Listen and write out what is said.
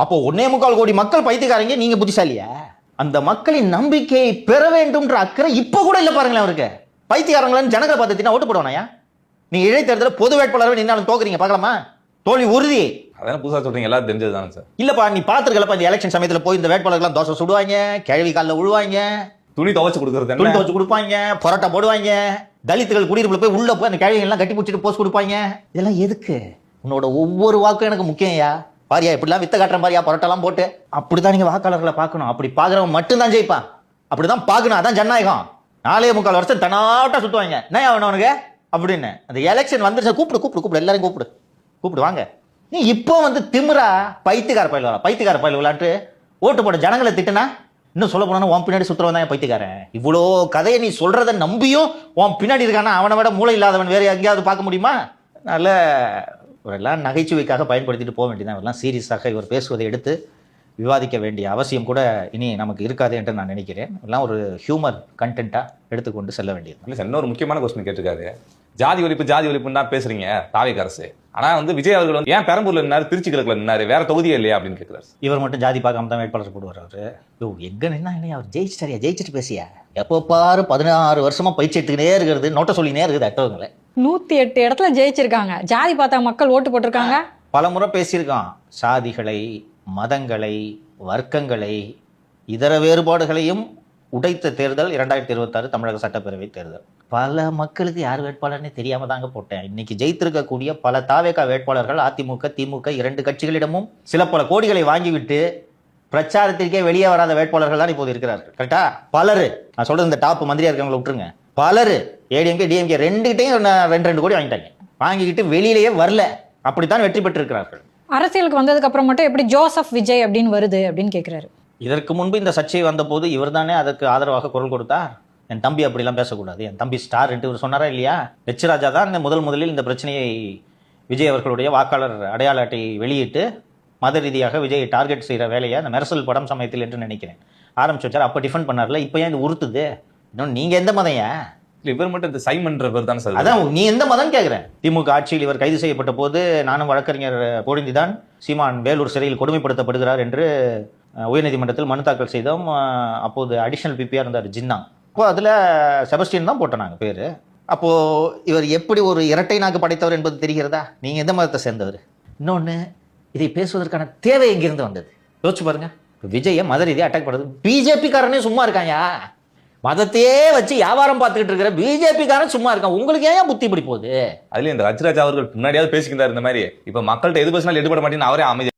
அப்போ 1.25 கோடி மக்கள் பைத்தியக்காரங்க, நீங்க புத்திசாலியா? அந்த மக்களின் நம்பிக்கையை பெற வேண்டும்ன்ற அக்கறை இப்ப கூட இல்ல பாருங்களேன் அவருக்கு. பைத்தியக்காரங்களான்னு ஜனங்களை பார்த்து ஓட்டு போடுவானயா? நீங்க இடைத்தேர்தலில் பொது வேட்பாளர் நின்னாலும் தோக்குறீங்க, பார்க்கலாமா? தோல்வி உறுதி. அதான் புதுசா சொல்றீங்க, எல்லாரும் தெரிஞ்சதுதானே சார். இல்லப்பா, நீ பாத்துருக்கலப்பா இந்த எலெக்ஷன் சமயத்துல போய் இந்த வேட்பாளர்கள்லாம் தோசை சுடுவாங்க, கேள்வி காலில் விழுவாங்க, துணி துவைச்சு கொடுக்கறது, துணி துவைச்சு கொடுப்பாங்க, பரோட்டா போடுவாங்க, தலித்துகள் குடியிருப்புல போய் உள்ள போய் அந்த கேள்விகள் எல்லாம் கட்டி பிடிச்சிட்டு போஸ்ட் கொடுப்பாங்க. இதெல்லாம் எதுக்கு? உன்னோட ஒவ்வொரு வாக்கும் எனக்கு முக்கியம்யா. பாரியா இப்படிலாம் வித்த காட்டுற பாரியா, பரோட்டெல்லாம் போட்டு. அப்படிதான் நீங்க வாக்காளர்களை பார்க்கணும். அப்படி பாக்குறவன் மட்டும்தான் ஜெயிப்பான். அப்படிதான் பார்க்கணும். அதான் ஜனநாயகம். 4.25 வருஷம் தனாவட்டா சுத்துவாங்க. என்ன ஆகணும் அவனுக்கு அப்படின்னு. அந்த எலெக்ஷன் வந்துருச்சு, கூப்பிடு எல்லாரும் கூப்பிடு வாங்க. நீ இப்போ வந்து திமிரா பைத்தியக்கார பயில விளாட்டு ஓட்டு போட ஜனங்களை திட்டுனா, இன்னும் சொல்ல போனா உன் பின்னாடி சுத்துறவன் தான் பைத்தியக்காரன். இவ்வளோ கதையை நீ சொல்றத நம்பியும் உன் பின்னாடி இருக்கானா, அவனை விட மூளை இல்லாதவன் வேற எங்கேயாவது பார்க்க முடியுமா? அதனால இவரெல்லாம் நகைச்சுவைக்காக பயன்படுத்திட்டு போக வேண்டியதான். இவரெல்லாம் சீரியஸாக இவர் பேசுவதை எடுத்து விவாதிக்க வேண்டிய அவசியம் கூட இனி நமக்கு இருக்காது என்று நான் நினைக்கிறேன். எல்லாம் ஒரு ஹியூமர் கண்டென்ட்டாக எடுத்துக்கொண்டு செல்ல வேண்டியது. இல்லை சார், இன்னொரு முக்கியமான கொஸ்டின் கேட்டிருக்காரு. ஜாதி ஒழிப்புன்னு தான் பேசுறீங்க தாவேக அரசு. ஆனா வந்து விஜய் அவர்கள் வந்து ஏன் பெரம்பூர்ல நின்னாரு, திருச்சி கிழக்குல நின்னாரு, வேற தொகுதியே இல்லையா அப்படின்னு கேட்கிறாரு. இவர் மட்டும் ஜாதி பார்க்காம தான் வேட்பாளர் போடுவார். அவரு எங்க நின்னா இல்லையா, அவர் ஜெயிச்சிட்டு பேசியா? எப்போ பாரு 16 வருஷமா பயிற்சி எடுத்துக்கிட்டே இருக்கிறது, நோட்ட சொல்லினே இருக்குது அட்டவங்களை. 108 இடத்துல ஜெயிச்சிருக்காங்க. ஜாதி பார்த்தா மக்கள் ஓட்டு போட்டிருக்காங்க. பல முறை பேசியிருக்கான். சாதிகளை, மதங்களை, வர்க்கங்களை, இதர வேறுபாடுகளையும் உடைத்த தேர்தல் 2026 தமிழக சட்டப்பேரவை தேர்தல். பல மக்களுக்கு யார் வேட்பாளர்னே தெரியாம தாங்க போட்டேன். இன்னைக்கு ஜெயித்திருக்கக்கூடிய பல தாவேகா வேட்பாளர்கள் அதிமுக, திமுக 2 கட்சிகளிடமும் சில பல கோடிகளை வாங்கிவிட்டு பிரச்சாரத்திற்கே வெளியே வராத வேட்பாளர்கள் தான் இப்போது இருக்கிறார்கள். கரெக்டா? பலரு, நான் சொல்றது இந்த டாப் மந்திரியா இருக்கவங்களை விட்டுருங்க, பலரு ஏடிஎம்கே டிஎம்கே 2கிட்டையும் 2 கோடி வாங்கிட்டாங்க. வாங்கிக்கிட்டு வெளியிலேயே வரல. அப்படித்தான் வெற்றி பெற்றிருக்கிறார்கள். அரசியலுக்கு வந்ததுக்கு அப்புறம் மட்டும் எப்படி ஜோசப் விஜய் அப்படின்னு வருது அப்படின்னு கேட்கிறாரு. இதற்கு முன்பு இந்த சர்ச்சை வந்தபோது இவர் தானே அதற்கு ஆதரவாக குரல் கொடுத்தார். என் தம்பி அப்படிலாம் பேசக்கூடாது, என் தம்பி ஸ்டார் என்று இவர் சொன்னாரா இல்லையா? எச் ராஜா தான் முதலில் இந்த பிரச்சனையை விஜய் அவர்களுடைய வாக்காளர் அடையாள அட்டை வெளியிட்டு மத ரீதியாக விஜயை டார்கெட் செய்கிற வேலையை அந்த மெர்சல் படம் சமயத்தில் என்று நினைக்கிறேன் ஆரம்பிச்சு வச்சார். அப்போ டிஃபெண்ட் பண்ணார்ல, இப்போ ஏன் இது உறுத்துது? இன்னும் நீங்கள் எந்த மதையா? இவர் மட்டும் இந்த சைமன்ற பேர் தானே சார். அதான் நீ எந்த மதம் கேட்குறேன். திமுக ஆட்சியில் இவர் கைது செய்யப்பட்ட போது நானும் வழக்கறிஞர் பொழிந்துதான் சீமான் வேலூர் சிறையில் கொடுமைப்படுத்தப்படுகிறார் என்று உயர்நீதிமன்றத்தில் மனு தாக்கல் செய்தோம். அப்போது அடிஷனல் பிபிஆர் இருந்தார் ஜின்னா. அப்போ அதில் செபஸ்டியன் தான் போட்டோம் நாங்கள் பேர். அப்போது இவர் எப்படி ஒரு இரட்டை நாக்கு படைத்தவர் என்பது தெரிகிறதா? நீங்கள் எந்த மதத்தை சேர்ந்தவர்? இன்னொன்று, இதை பேசுவதற்கான தேவை எங்கிருந்து வந்தது யோசிச்சு பாருங்க. விஜயை மத ரீதியாக அட்டாக் பண்ணுறது. பிஜேபி காரனே சும்மா இருக்காயா? மதத்தையே வச்சு வியாபாரம் பார்த்துக்கிட்டு இருக்கிற பிஜேபி காரன் சும்மா இருக்கான். உங்களுக்கு ஏன் புத்தி இப்படி போகுது? அதுலயும் இந்த ரஜராஜா அவர்கள் முன்னாடியாவது பேசிக்கிட்டார் இந்த மாதிரி. இப்ப மக்கள்கிட்ட எது பேசினாலும் எடுபட மாட்டேன்னு அவரே அமைதி